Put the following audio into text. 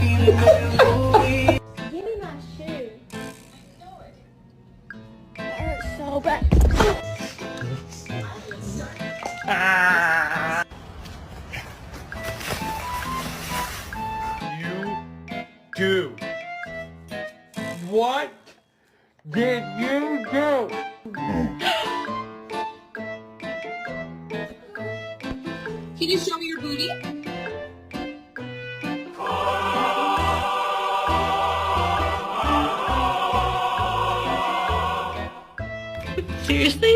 Give me my shoe. That hurts so bad. You do. What did you do? Can you show me your booty? Seriously?